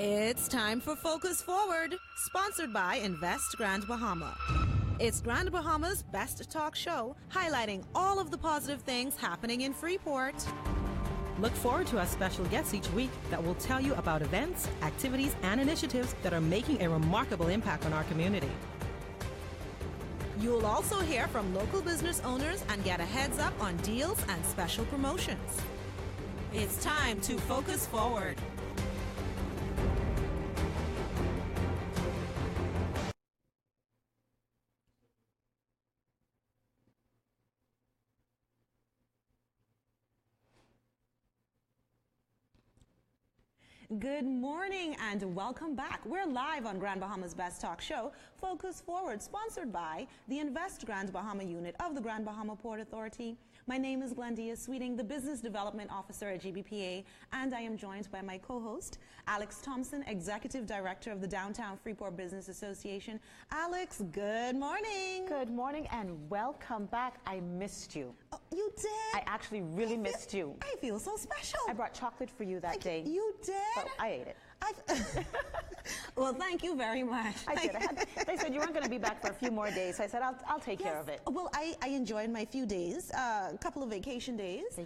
It's time for Focus Forward, sponsored by Invest Grand Bahama. It's Grand Bahama's best talk show, highlighting all of the positive things happening in Freeport. Look forward to our special guests each week that will tell you about events, activities, and initiatives that are making a remarkable impact on our community. You'll also hear from local business owners and get a heads up on deals and special promotions. It's time to Focus Forward. Good morning and welcome back. We're live on Grand Bahama's Best Talk Show, Focus Forward, sponsored by the Invest Grand Bahama unit of the Grand Bahama Port Authority. My name is Glendia Sweeting, the Business Development Officer at GBPA, and I am joined by my co-host, Alex Thompson, Executive Director of the Downtown Freeport Business Association. Alex, good morning. Good morning and welcome back. I missed you. Oh, you did? I actually really missed you. I feel so special. I brought chocolate for you that day. You did? So I ate it. Well, thank you very much. I did. They said you weren't going to be back for a few more days, so I said I'll take care of it. Well, I enjoyed my few days, a couple of vacation days.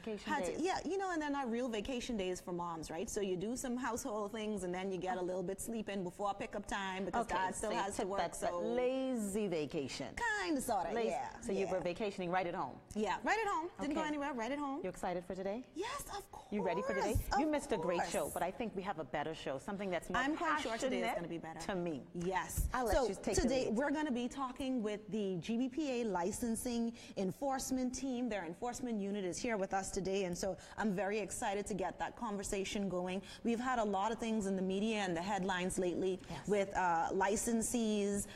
Yeah, you know, and they're not real vacation days for moms, right? So you do some household things, and then you get a little bit sleeping before pickup time because Dad still has to work. That's a lazy vacation. Kind of, sort of, yeah. So you were vacationing right at home? Yeah, right at home. Didn't go anywhere, right at home. You excited for today? Yes, of course. You ready for today? You missed a great show, but I think we have a better show, something that's more I'm quite sure today is going to be better. To me. Yes. I'll let you take today we're going to be talking with the GBPA licensing enforcement team. Their enforcement unit is here with us today, and so I'm very excited to get that conversation going. We've had a lot of things in the media and the headlines lately with licensees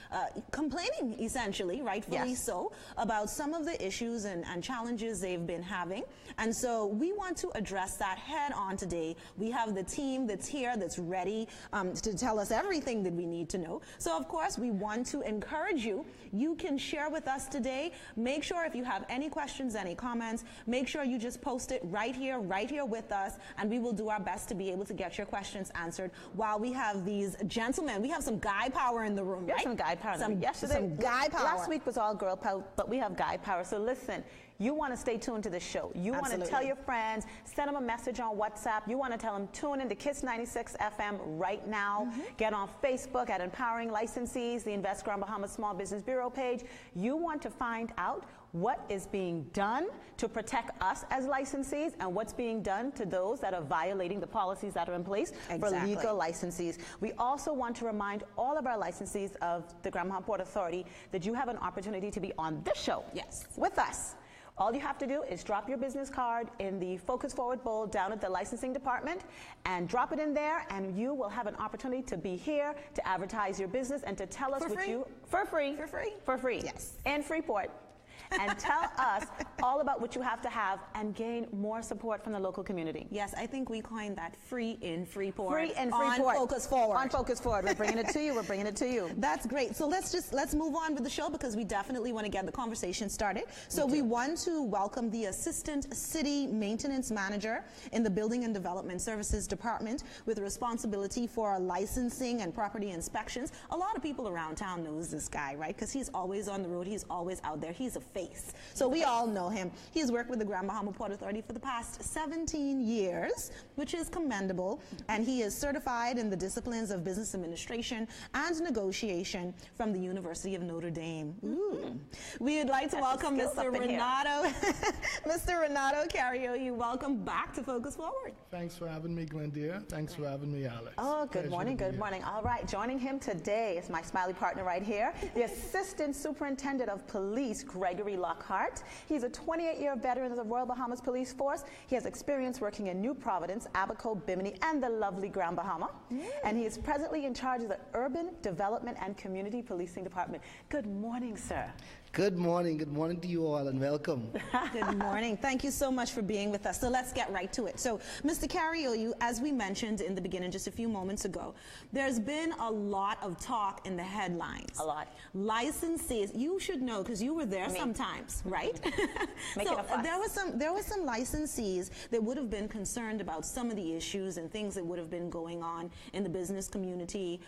complaining, essentially, rightfully so, about some of the issues and challenges they've been having. And so we want to address that head on today. We have the team that's here that's ready to tell us everything that we need to know. So of course we want to encourage you. You can share with us today. Make sure if you have any questions, any comments, make sure you just post it right here with us, and we will do our best to be able to get your questions answered while we have these gentlemen. We have some guy power in the room, right? Some guy power. Some guy power. Last week was all girl power, but we have guy power. So listen, you want to stay tuned to the show. You want to tell your friends, send them a message on WhatsApp. You want to tell them, tune in to KISS 96 FM right now. Get on Facebook at Empowering Licensees, the Invest Grand Bahama Small Business Bureau page. You want to find out what is being done to protect us as licensees and what's being done to those that are violating the policies that are in place for legal licensees. We also want to remind all of our licensees of the Grand Bahama Port Authority that you have an opportunity to be on this show with us. All you have to do is drop your business card in the Focus Forward bowl down at the licensing department and drop it in there, and you will have an opportunity to be here to advertise your business and to tell us for free in Freeport. And tell us all about what you have to have and gain more support from the local community. Yes, I think we coined that free in Freeport. Free in Freeport. On Focus Forward. On Focus Forward. We're bringing it to you. We're bringing it to you. That's great. So let's move on with the show because we definitely want to get the conversation started. So we want to welcome the Assistant City Maintenance Manager in the Building and Development Services Department with responsibility for licensing and property inspections. A lot of people around town knows this guy, right? Because he's always on the road. He's always out there. He's a face. So we all know him. He's worked with the Grand Bahama Port Authority for the past 17 years, which is commendable. And he is certified in the disciplines of business administration and negotiation from the University of Notre Dame. We would like to welcome Mr. Renato, Mr. Renato Carrioli. Welcome back to Focus Forward. Thanks for having me, Glendia. Thanks for having me, Alex. Oh, good morning, good morning. All right, joining him today is my smiley partner right here, the Assistant Superintendent of Police, Gregory Lockhart. He's a 28-year veteran of the Royal Bahamas Police Force. He has experience working in New Providence, Abaco, Bimini, and the lovely Grand Bahama. And he is presently in charge of the Urban Development and Community Policing Department. Good morning, sir. Good morning to you all, and welcome. Good morning. Thank you so much for being with us. So let's get right to it. So, Mr. Carriolu, as we mentioned in the beginning just a few moments ago, there's been a lot of talk in the headlines. A lot. Licensees, you should know because you were there sometimes, right? Making a fuss. There were some licensees that would have been concerned about some of the issues and things that would have been going on in the business community,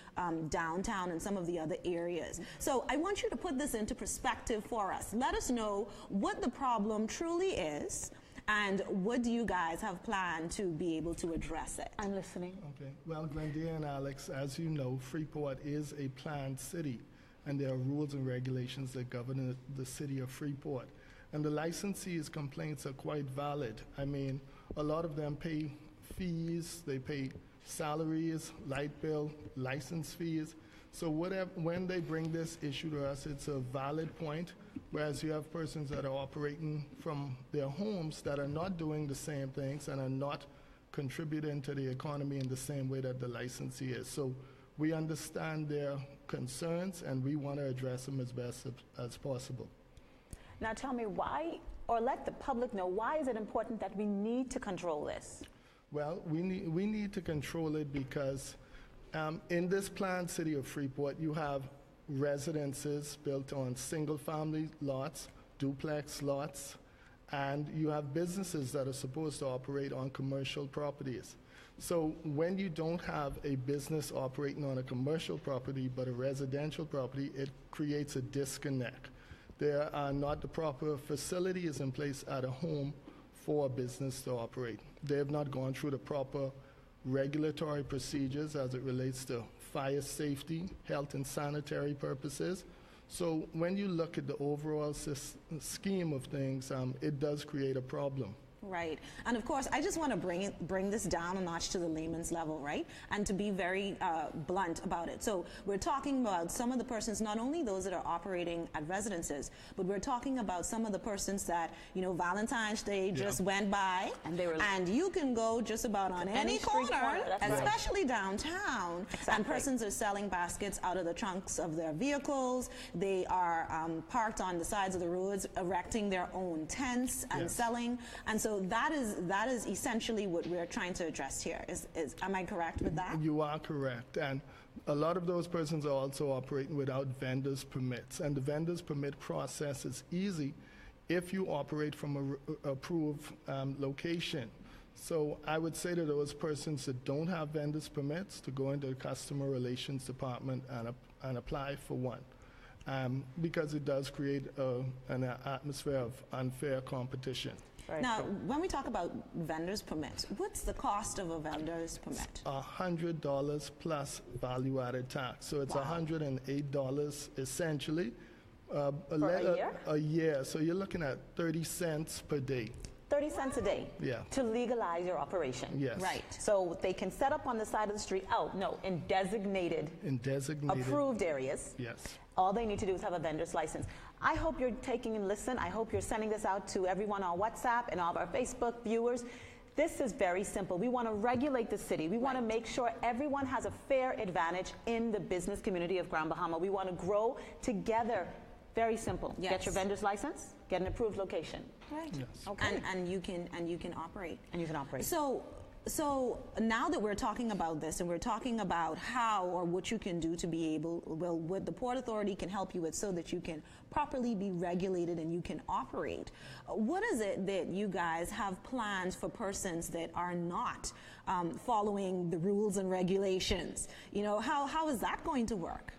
downtown, and some of the other areas. So I want you to put this into perspective for us. Let us know what the problem truly is and what do you guys have planned to be able to address it. I'm listening. Okay. Well, Glendale and Alex, as you know, Freeport is a planned city, and there are rules and regulations that govern the city of Freeport. And the licensees' complaints are quite valid. I mean, a lot of them pay fees, they pay salaries, light bill, license fees. So when they bring this issue to us, it's a valid point, whereas you have persons that are operating from their homes that are not doing the same things and are not contributing to the economy in the same way that the licensee is. So we understand their concerns, and we want to address them as best as possible. Now tell me why, or let the public know, why is it important that we need to control this? Well, we need to control it because in this planned city of Freeport, you have residences built on single-family lots, duplex lots, and you have businesses that are supposed to operate on commercial properties. So when you don't have a business operating on a commercial property but a residential property, it creates a disconnect. There are not the proper facilities in place at a home for a business to operate. They have not gone through the proper regulatory procedures as it relates to fire safety, health and sanitary purposes. So when you look at the overall scheme of things, it does create a problem. Right. And of course, I just want to bring this down a notch to the layman's level, right? And to be very blunt about it. So we're talking about some of the persons, not only those that are operating at residences, but we're talking about some of the persons that, you know, Valentine's Day just went by, and you can go just about on any corner, especially downtown, and persons are selling baskets out of the trunks of their vehicles. They are parked on the sides of the roads, erecting their own tents and selling. And so that is essentially what we're trying to address here. Am I correct with that? You are correct. And a lot of those persons are also operating without vendor's permits. And the vendor's permit process is easy if you operate from a approved location. So I would say to those persons that don't have vendor's permits to go into the customer relations department and apply for one. Because it does create an atmosphere of unfair competition. Now, when we talk about vendor's permits, what's the cost of a vendor's permit? $100 plus value-added tax. So it's $108 essentially. For a year? A year. So you're looking at 30 cents per day. 30 cents a day to legalize your operation. Yes. Right. So they can set up on the side of the street, in designated, approved areas. Yes. All they need to do is have a vendor's license. I hope you're taking and listen. I hope you're sending this out to everyone on WhatsApp and all of our Facebook viewers. This is very simple. We want to regulate the city. We want to make sure everyone has a fair advantage in the business community of Grand Bahama. We want to grow together. Very simple. Yes. Get your vendor's license, get an approved location. Right. Yes. Okay. And you can operate. And you can operate. So now that we're talking about this and we're talking about how or what you can do to be able, well, what the Port Authority can help you with so that you can properly be regulated and you can operate, what is it that you guys have plans for persons that are not following the rules and regulations? You know, how is that going to work?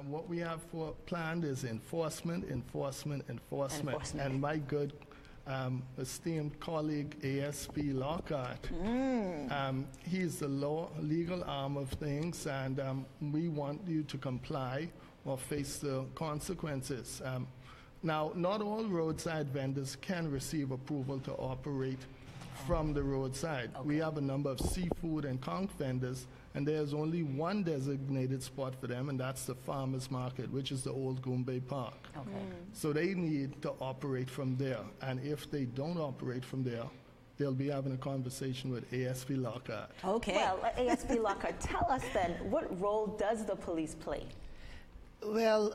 What we have planned is enforcement. And my good esteemed colleague ASP Lockhart, he's the legal arm of things, and we want you to comply or face the consequences. Now, not all roadside vendors can receive approval to operate from the roadside. Okay. We have a number of seafood and conch vendors, and there's only one designated spot for them, and that's the farmers market, which is the old Goombay Park. Okay. So they need to operate from there, and if they don't operate from there, they'll be having a conversation with ASP Lockhart. Okay. Well, ASP Lockhart, tell us then, what role does the police play? Well,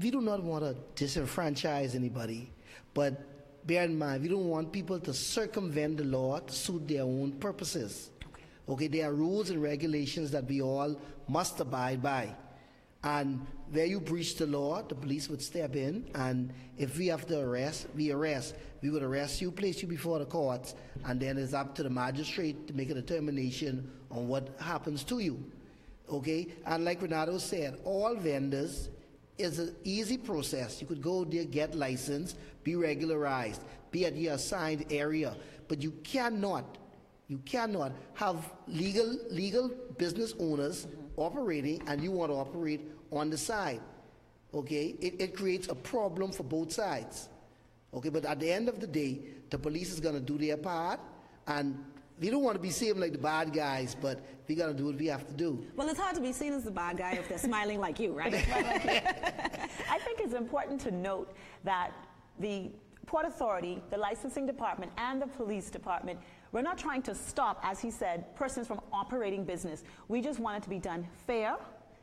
we do not want to disenfranchise anybody, but bear in mind, we don't want people to circumvent the law to suit their own purposes. Okay, there are rules and regulations that we all must abide by. And where you breach the law, the police would step in, and if we have to arrest, we arrest. We would arrest you, place you before the courts, and then it's up to the magistrate to make a determination on what happens to you. Okay, and like Renato said, all vendors is an easy process. You could go there, get licensed, be regularized, be at your assigned area, but you cannot have legal business owners operating, and you want to operate on the side. Okay, it creates a problem for both sides. Okay, but at the end of the day, the police is going to do their part, and we don't want to be seen like the bad guys, but we got to do what we have to do. Well, it's hard to be seen as the bad guy if they're smiling like you, right? I think it's important to note that the Port Authority, the licensing department, and the police department, we're not trying to stop, as he said, persons from operating business. We just want it to be done fair,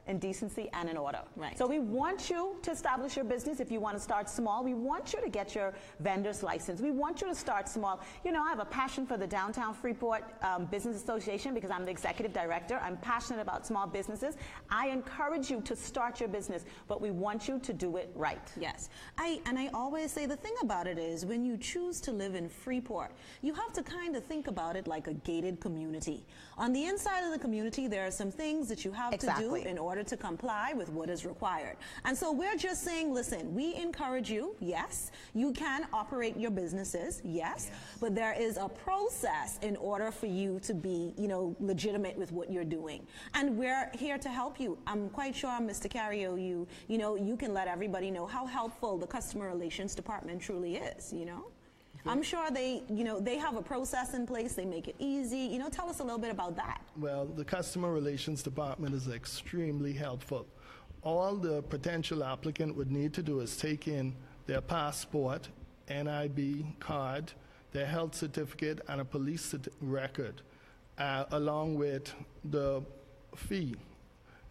in decency, and in order. Right. So we want you to establish your business if you want to start small. We want you to get your vendor's license. We want you to start small. You know, I have a passion for the Downtown Freeport Business Association because I'm the executive director. I'm passionate about small businesses. I encourage you to start your business, but we want you to do it right. Yes. I always say the thing about it is when you choose to live in Freeport, you have to kind of think about it like a gated community. On the inside of the community, there are some things that you have to do in order to comply with what is required. And so we're just saying, listen, we encourage you, yes, you can operate your businesses, yes, but there is a process in order for you to be, you know, legitimate with what you're doing. And we're here to help you. I'm quite sure, Mr. Cario, you know, you can let everybody know how helpful the customer relations department truly is, you know? I'm sure they, you know, they have a process in place. They make it easy. You know, tell us a little bit about that. Well, the Customer Relations Department is extremely helpful. All the potential applicant would need to do is take in their passport, NIB card, their health certificate, and a police record, along with the fee.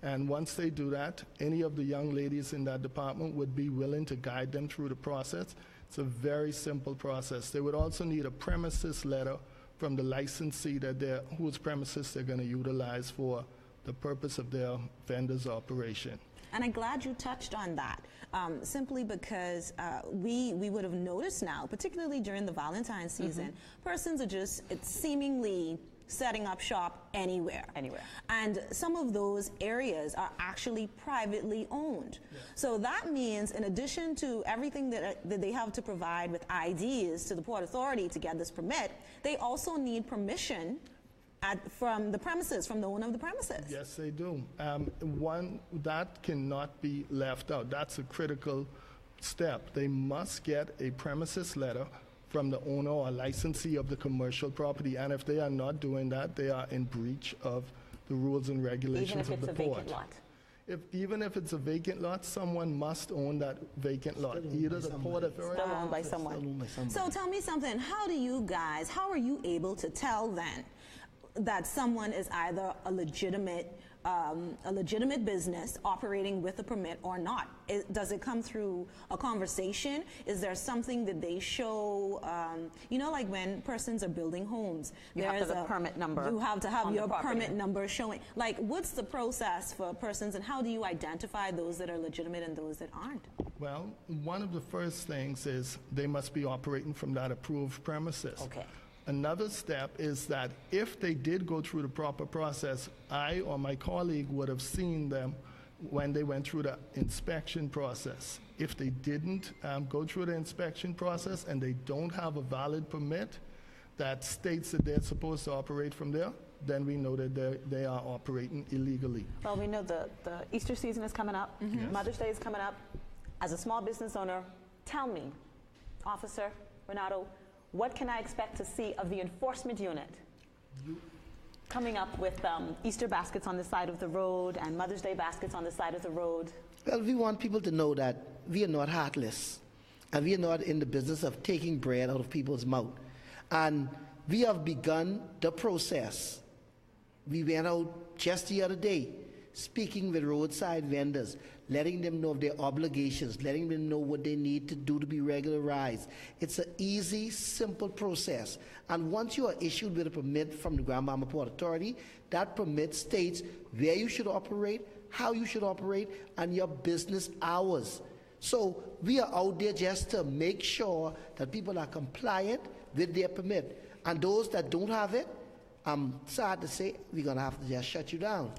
And once they do that, any of the young ladies in that department would be willing to guide them through the process. It's a very simple process. They would also need a premises letter from the licensee that whose premises they're going to utilize for the purpose of their vendor's operation. And I'm glad you touched on that, simply because we would have noticed now, particularly during the Valentine's season, persons are just, it's seemingly setting up shop anywhere. And some of those areas are actually privately owned. Yeah. So that means in addition to everything that they have to provide with IDs to the Port Authority to get this permit, they also need permission from the premises, from the owner of the premises. Yes, they do. One, that cannot be left out. That's a critical step. They must get a premises letter from the owner or licensee of the commercial property, and if they are not doing that, they are in breach of the rules and regulations of the port. Even if it's a vacant lot? Even if it's a vacant lot, someone must own that vacant lot. Either the Port Authority. Still owned by someone. So tell me something, how are you able to tell then that someone is either a legitimate business operating with a permit or not? Does it come through a conversation? Is there something that they show? You know, like when persons are building homes, there's a permit number. You have to have your permit number showing. Like, what's the process for persons, and how do you identify those that are legitimate and those that aren't? Well, one of the first things is they must be operating from that approved premises. Okay. Another step is that if they did go through the proper process, I or my colleague would have seen them when they went through the inspection process. If they didn't go through the inspection process and they don't have a valid permit that states that they're supposed to operate from there, then we know that they are operating illegally. Well, we know the Easter season is coming up. Yes. Mother's Day is coming up. As a small business owner, tell me, Officer Renato, what can I expect to see of the enforcement unit coming up with Easter baskets on the side of the road and Mother's Day baskets on the side of the road? Well, we want people to know that we are not heartless, and we are not in the business of taking bread out of people's mouth. And we have begun the process. We went out just the other day speaking with roadside vendors, letting them know of their obligations, letting them know what they need to do to be regularized. It's an easy, simple process. And once you are issued with a permit from the Grand Bahama Port Authority, that permit states where you should operate, how you should operate, and your business hours. So we are out there just to make sure that people are compliant with their permit. And those that don't have it, I'm sad to say, we're going to have to just shut you down.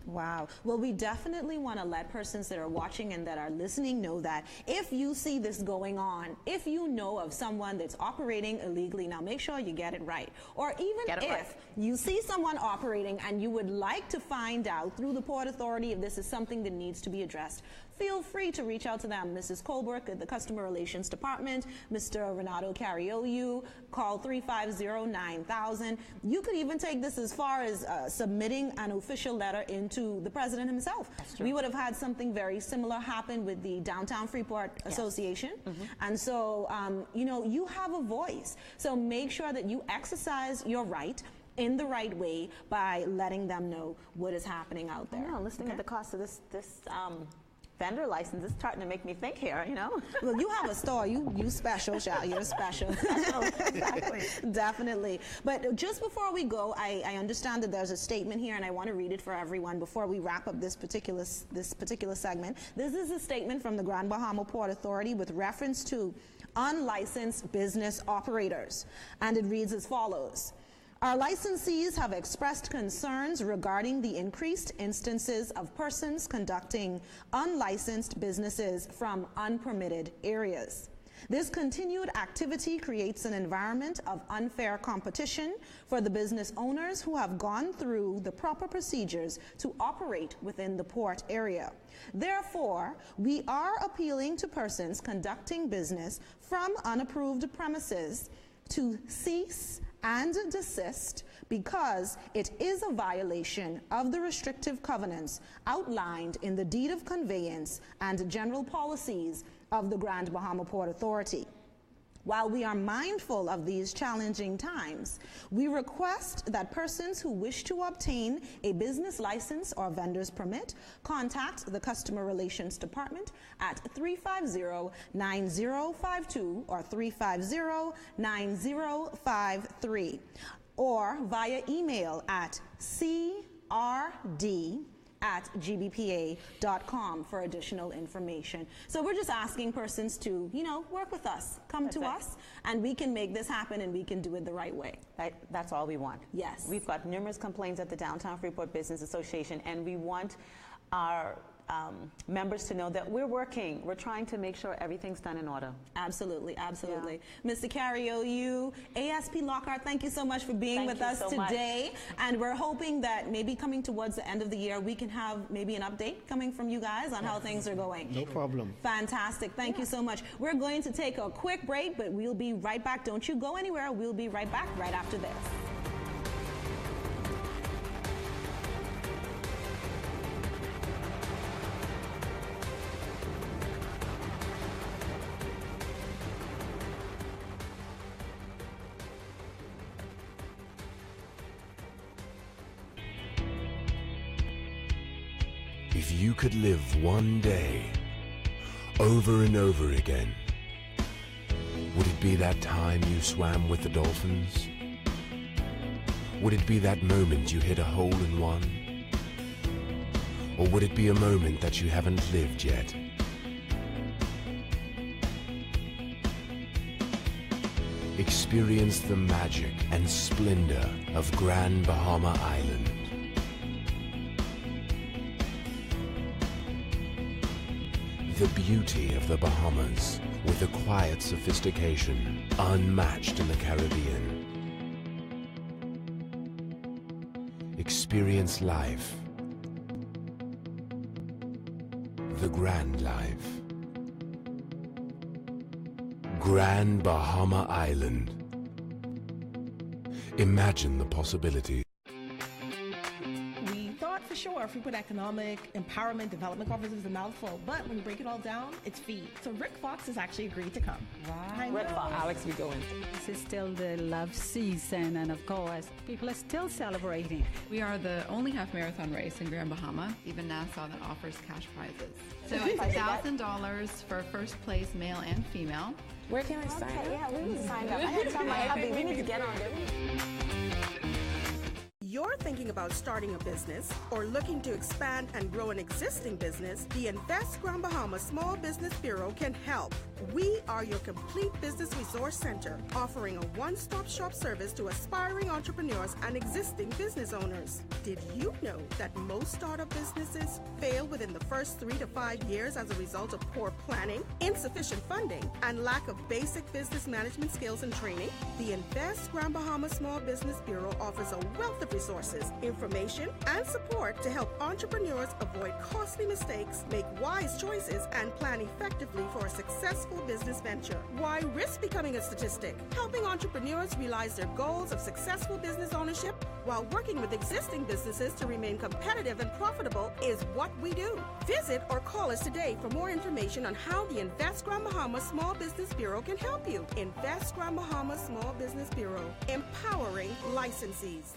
Wow. Well, we definitely want to let persons that are watching and that are listening know that if you see this going on, if you know of someone that's operating illegally, now make sure you get it right. Or even if you see someone operating and you would like to find out through the Port Authority if this is something that needs to be addressed, feel free to reach out to them. Mrs. Colbrook at the Customer Relations Department, Mr. Renato Carioyu, call 350-9000. You could even take this as far as submitting an official letter into the president himself. We would have had something very similar happen with the Downtown Freeport Association. And so, you know, you have a voice. So make sure that you exercise your right in the right way by letting them know what is happening out there. I know, listening at the cost of this vendor license is starting to make me think here, you know? Well, you have a store. You special, child. You're special. Exactly. Definitely. But just before we go, I understand that there's a statement here, and I want to read it for everyone before we wrap up this particular segment. This is a statement from the Grand Bahama Port Authority with reference to unlicensed business operators, and it reads as follows. Our licensees have expressed concerns regarding the increased instances of persons conducting unlicensed businesses from unpermitted areas. This continued activity creates an environment of unfair competition for the business owners who have gone through the proper procedures to operate within the port area. Therefore, we are appealing to persons conducting business from unapproved premises to cease and desist because it is a violation of the restrictive covenants outlined in the deed of conveyance and general policies of the Grand Bahama Port Authority. While we are mindful of these challenging times, we request that persons who wish to obtain a business license or vendor's permit contact the Customer Relations Department at 350-9052 or 350-9053 or via email at crd@gbpa.com for additional information. So we're just asking persons to, you know, work with us, come to us, and we can make this happen and we can do it the right way. That's all we want. Yes. We've got numerous complaints at the Downtown Freeport Business Association, and we want our members to know that we're working. We're trying to make sure everything's done in order. Absolutely, absolutely. Yeah. Mr. Carioyu, ASP Lockhart, thank you so much for being with us today. And we're hoping that maybe coming towards the end of the year, we can have maybe an update coming from you guys on how things are going. No problem. Fantastic. Thank you so much. We're going to take a quick break, but we'll be right back. Don't you go anywhere. We'll be right back right after this. If you could live one day over and over again, would it be that time you swam with the dolphins? Would it be that moment you hit a hole in one? Or would it be a moment that you haven't lived yet? Experience the magic and splendor of Grand Bahama Island. The beauty of the Bahamas with a quiet sophistication unmatched in the Caribbean. Experience life. The grand life. Grand Bahama Island. Imagine the possibilities. We thought for sure Sure, Freeport Economic Empowerment Development Conference is a mouthful, but when you break it all down, it's feed. So Rick Fox has actually agreed to come. Wow. Rick Fox. Alex, we go in. This is still the love season, and of course, people are still celebrating. We are the only half marathon race in Grand Bahama, even Nassau, that offers cash prizes. So it's $1,000 for first place, male and female. Where can I sign up? Yeah, we need to sign up. I had to tell my hubby, we need to get on there. You're thinking about starting a business or looking to expand and grow an existing business, the Invest Grand Bahama Small Business Bureau can help. We are your complete business resource center, offering a one-stop shop service to aspiring entrepreneurs and existing business owners. Did you know that most startup businesses fail within the first 3 to 5 years as a result of poor planning, insufficient funding, and lack of basic business management skills and training? The Invest Grand Bahama Small Business Bureau offers a wealth of resources, information, and support to help entrepreneurs avoid costly mistakes, make wise choices, and plan effectively for a successful business venture. Why risk becoming a statistic? Helping entrepreneurs realize their goals of successful business ownership while working with existing businesses to remain competitive and profitable is what we do. Visit or call us today for more information on how the Invest Grand Bahama Small Business Bureau can help you. Invest Grand Bahama Small Business Bureau, empowering licensees.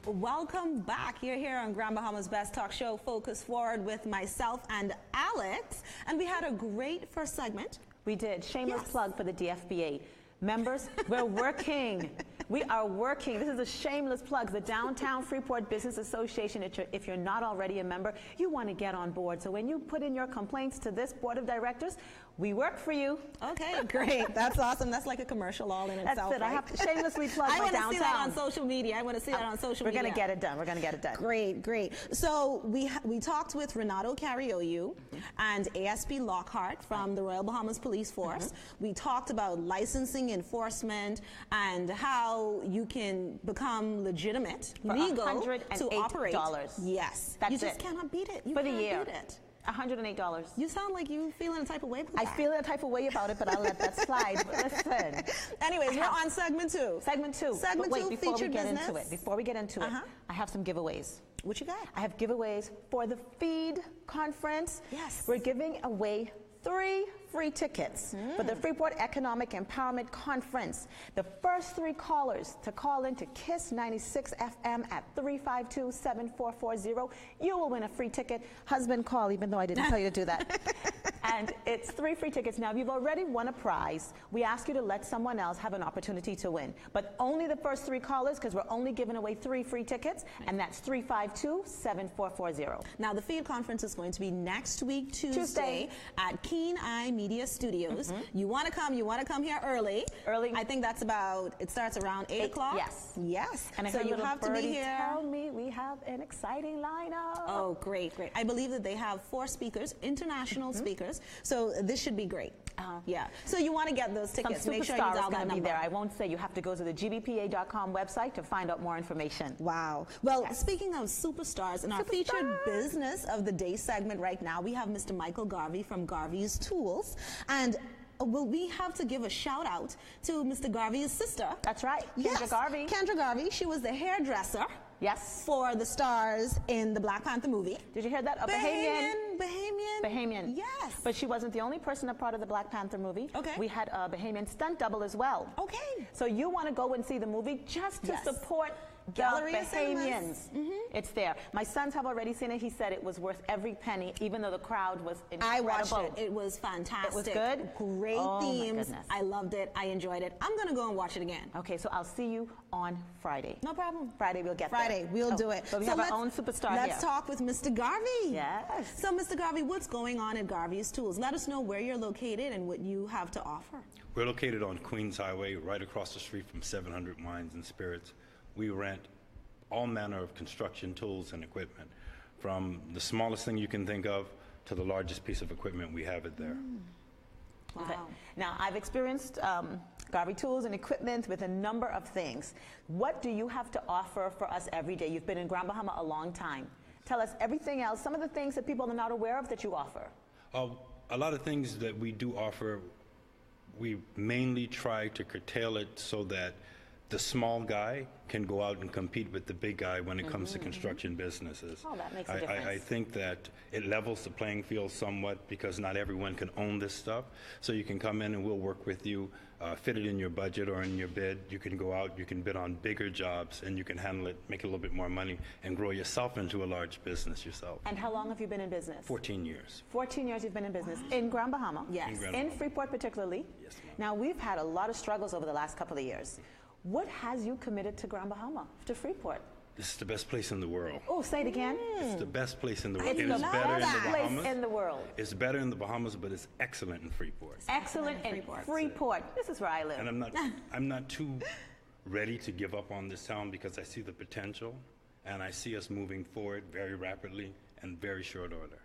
Welcome back. You're here on Grand Bahama's Best Talk Show, Focus Forward, with myself and Alex. And we had a great first segment. We did. Shameless plug for the DFBA. Members, we're working. We are working. This is a shameless plug. The Downtown Freeport Business Association, if you're not already a member, you want to get on board. So when you put in your complaints to this board of directors, we work for you. Okay, great. That's awesome. That's like a commercial all in itself. That's it. Right? I have to shamelessly plug my Downtown. I want to see that on social media. I want to see that on social media. We're going to get it done. We're going to get it done. Great, great. So we talked with Renato Carioyu and ASP Lockhart from the Royal Bahamas Police Force. We talked about licensing, enforcement, and how you can become legitimate, legal to operate. Yes. That's you just cannot beat it. You for the can't year. beat it. $108. You sound like you feeling a type of way about that. I feel a type of way about it, but I'll let that slide. But listen. Anyways, we're on segment 2. Segment 2. Segment 2, featured business. Before we get into it, I have some giveaways. What you got? I have giveaways for the FEED conference. Yes. We're giving away 3 free tickets for the Freeport Economic Empowerment Conference. The first 3 callers to call in to KISS 96 FM at 352-7440, you will win a free ticket. Husband, call, even though I didn't tell you to do that. And it's 3 free tickets. Now, if you've already won a prize, we ask you to let someone else have an opportunity to win. But only the first 3 callers, because we're only giving away 3 free tickets, and that's 352-7440. Now, the FEED conference is going to be next week, Tuesday. At Keen Eye Media Studios. You want to come here early. I think that's it starts around 8 o'clock. Yes. Yes. And so you have to be here. Tell me we have an exciting lineup. Oh, great, great. I believe that they have 4 speakers, international speakers. So this should be great. Yeah. So you want to get those tickets. Make sure you dial that number. There. I won't say. You have to go to the gbpa.com website to find out more information. Wow. Well, speaking of superstars, in our featured business of the day segment right now, we have Mr. Michael Garvey from Garvey's Tools. And we have to give a shout out to Mr. Garvey's sister. That's right. Kendra Garvey. Kendra Garvey. She was the hairdresser. Yes. For the stars in the Black Panther movie. Did you hear that? Bahamian. Yes. But she wasn't the only person a part of the Black Panther movie. Okay. We had a Bahamian stunt double as well. Okay. So you want to go and see the movie just to support the Bahamians. It's there. My sons have already seen it. He said it was worth every penny, even though the crowd was incredible. I watched it. It was fantastic. It was good? Great themes. I loved it. I enjoyed it. I'm going to go and watch it again. Okay, so I'll see you on Friday. No problem. Friday we'll get Friday, there. we'll do it. But we have our own superstar here. Let's talk with Mr. Garvey. Yes. So, Mr. Garvey, what's going on at Garvey's Tools? Let us know where you're located and what you have to offer. We're located on Queens Highway, right across the street from 700 Wines and Spirits. We rent all manner of construction tools and equipment, from the smallest thing you can think of to the largest piece of equipment. We have it there. Wow. Okay. Now, I've experienced Garvey Tools and Equipment with a number of things. What do you have to offer for us every day? You've been in Grand Bahama a long time. Tell us everything else, some of the things that people are not aware of that you offer. A lot of things that we do offer, we mainly try to curtail it so that the small guy can go out and compete with the big guy when it comes to construction businesses. Oh, that makes a difference. I think that it levels the playing field somewhat because not everyone can own this stuff. So you can come in and we'll work with you, fit it in your budget or in your bid. You can go out, you can bid on bigger jobs, and you can handle it, make a little bit more money, and grow yourself into a large business yourself. And how long have you been in business? 14 years. 14 years you've been in business. In Grand Bahama? Yes. In Freeport particularly? Yes, ma'am. Now, we've had a lot of struggles over the last couple of years. What has you committed to Grand Bahama, to Freeport? This is the best place in the world. Oh, say it again. It's the best place in the world. It's It the is better in the best place Bahamas. in the world. It's better in the Bahamas, but it's excellent in Freeport. Excellent in Freeport. This is where I live. And I'm not too ready to give up on this town because I see the potential, and I see us moving forward very rapidly and very short order.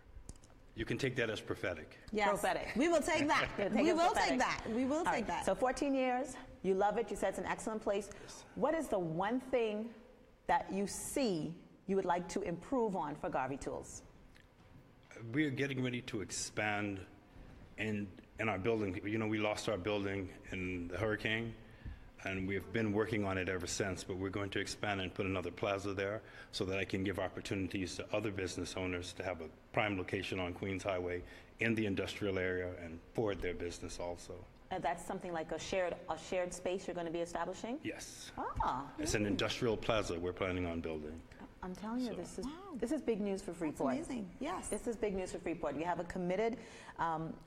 You can take that as prophetic. Yes. Prophetic. We will take that. We will take that. We will take that. So 14 years, you love it. You said it's an excellent place. Yes. What is the one thing that you see you would like to improve on for Garvey Tools? We are getting ready to expand in our building. You know, we lost our building in the hurricane, and we've been working on it ever since, but we're going to expand and put another plaza there so that I can give opportunities to other business owners to have a prime location on Queens Highway in the industrial area and forward their business also. That's something like a shared space you're going to be establishing? Yes. Ah. It's an industrial plaza we're planning on building. I'm telling you, this is big news for Freeport. That's amazing. Yes. This is big news for Freeport. You have a committed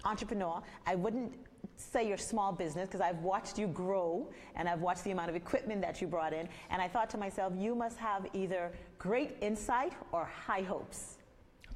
entrepreneur. I wouldn't say you're small business because I've watched you grow and I've watched the amount of equipment that you brought in, and I thought to myself, you must have either great insight or high hopes.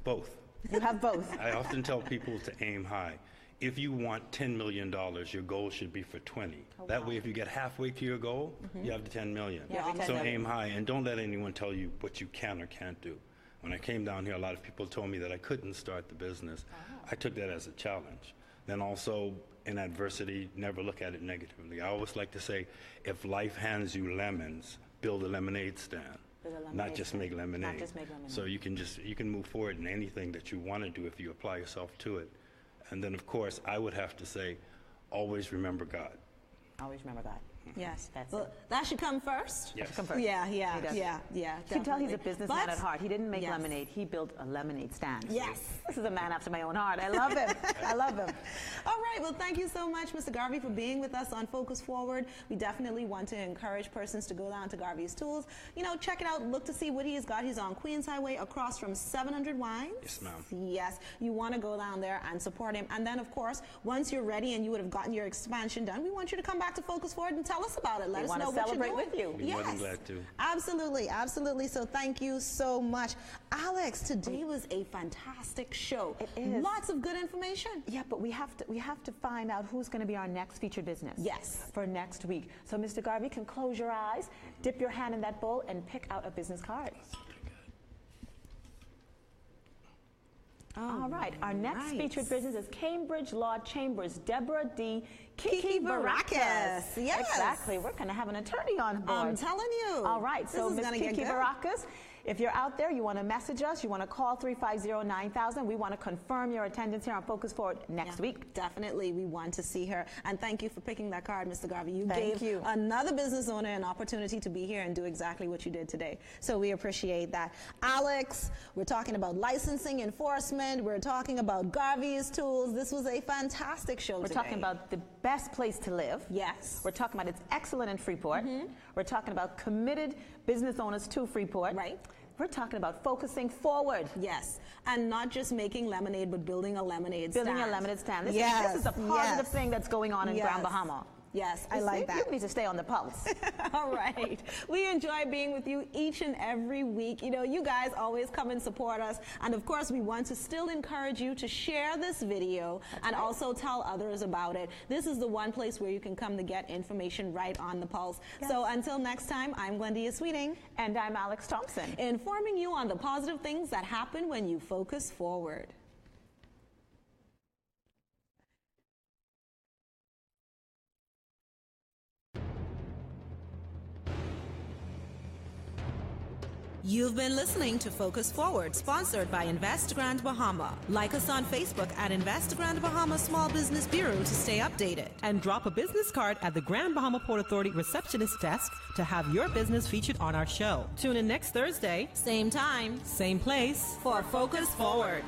Both. You have both. I often tell people to aim high. If you want $10 million, your goal should be for 20. That way, if you get halfway to your goal, you have the 10 million. So aim high, and don't let anyone tell you what you can or can't do. When I came down here, a lot of people told me that I couldn't start the business. I took that as a challenge. Then also, in adversity, never look at it negatively. I always like to say, if life hands you lemons, build a lemonade stand. Not just make lemonade. Not just make lemonade. So you can move forward in anything that you want to do if you apply yourself to it. And then, of course, I would have to say, always remember God. Always remember God. Yes. That's well, it. that should come first. Yes. Should come first. Yeah. He does. You can tell he's a businessman at heart. He didn't make Yes. lemonade. He built a lemonade stand. Yes. This is a man after my own heart. I love him. I love him. All right. Well, thank you so much, Mr. Garvey, for being with us on Focus Forward. We definitely want to encourage persons to go down to Garvey's Tools. You know, check it out. Look to see what he's got. He's on Queens Highway across from 700 Wines. Yes, ma'am. Yes. You want to go down there and support him. And then, of course, once you're ready and you would have gotten your expansion done, we want you to come back to Focus Forward and tell us about it. Let us know what you're doing. With you. Be more than glad to. Absolutely, absolutely. So thank you so much. Alex, today was a fantastic show. It is. Lots of good information. Yeah, but we have to find out who's going to be our next featured business. Yes. For next week. So Mr. Garvey can close your eyes, dip your hand in that bowl, and pick out a business card. All right. Our next featured business is Cambridge Law Chambers, Deborah D. Kiki Baracus. Yes. Exactly. We're going to have an attorney on board. I'm telling you. All right. This So is Ms. gonna get Kiki good. Baracus, if you're out there, you want to message us, you want to call 350-9000. We want to confirm your attendance here on Focus Forward next week. Definitely. We want to see her. And thank you for picking that card, Mr. Garvey. You Thank gave you. another business owner an opportunity to be here and do exactly what you did today. So we appreciate that. Alex, we're talking about licensing enforcement. We're talking about Garvey's Tools. This was a fantastic show We're today. talking about the best place to live. Yes. We're talking about it's excellent in Freeport. We're talking about committed business owners to Freeport. Right. We're talking about focusing forward. Yes, and not just making lemonade, but building a lemonade stand. Building a lemonade stand. This Yes, is a positive yes. thing that's going on in Yes. Grand Bahama. Yes, I You like see, that. You need to stay on the pulse. All right. We enjoy being with you each and every week. You know, you guys always come and support us. And of course, we want to still encourage you to share this video and also tell others about it. This is the one place where you can come to get information right on the pulse. Yes. So until next time, I'm Glendia Sweeting. And I'm Alex Thompson. Informing you on the positive things that happen when you focus forward. You've been listening to Focus Forward, sponsored by Invest Grand Bahama. Like us on Facebook at Invest Grand Bahama Small Business Bureau to stay updated. And drop a business card at the Grand Bahama Port Authority receptionist desk to have your business featured on our show. Tune in next Thursday, same time, same place, for Focus Forward.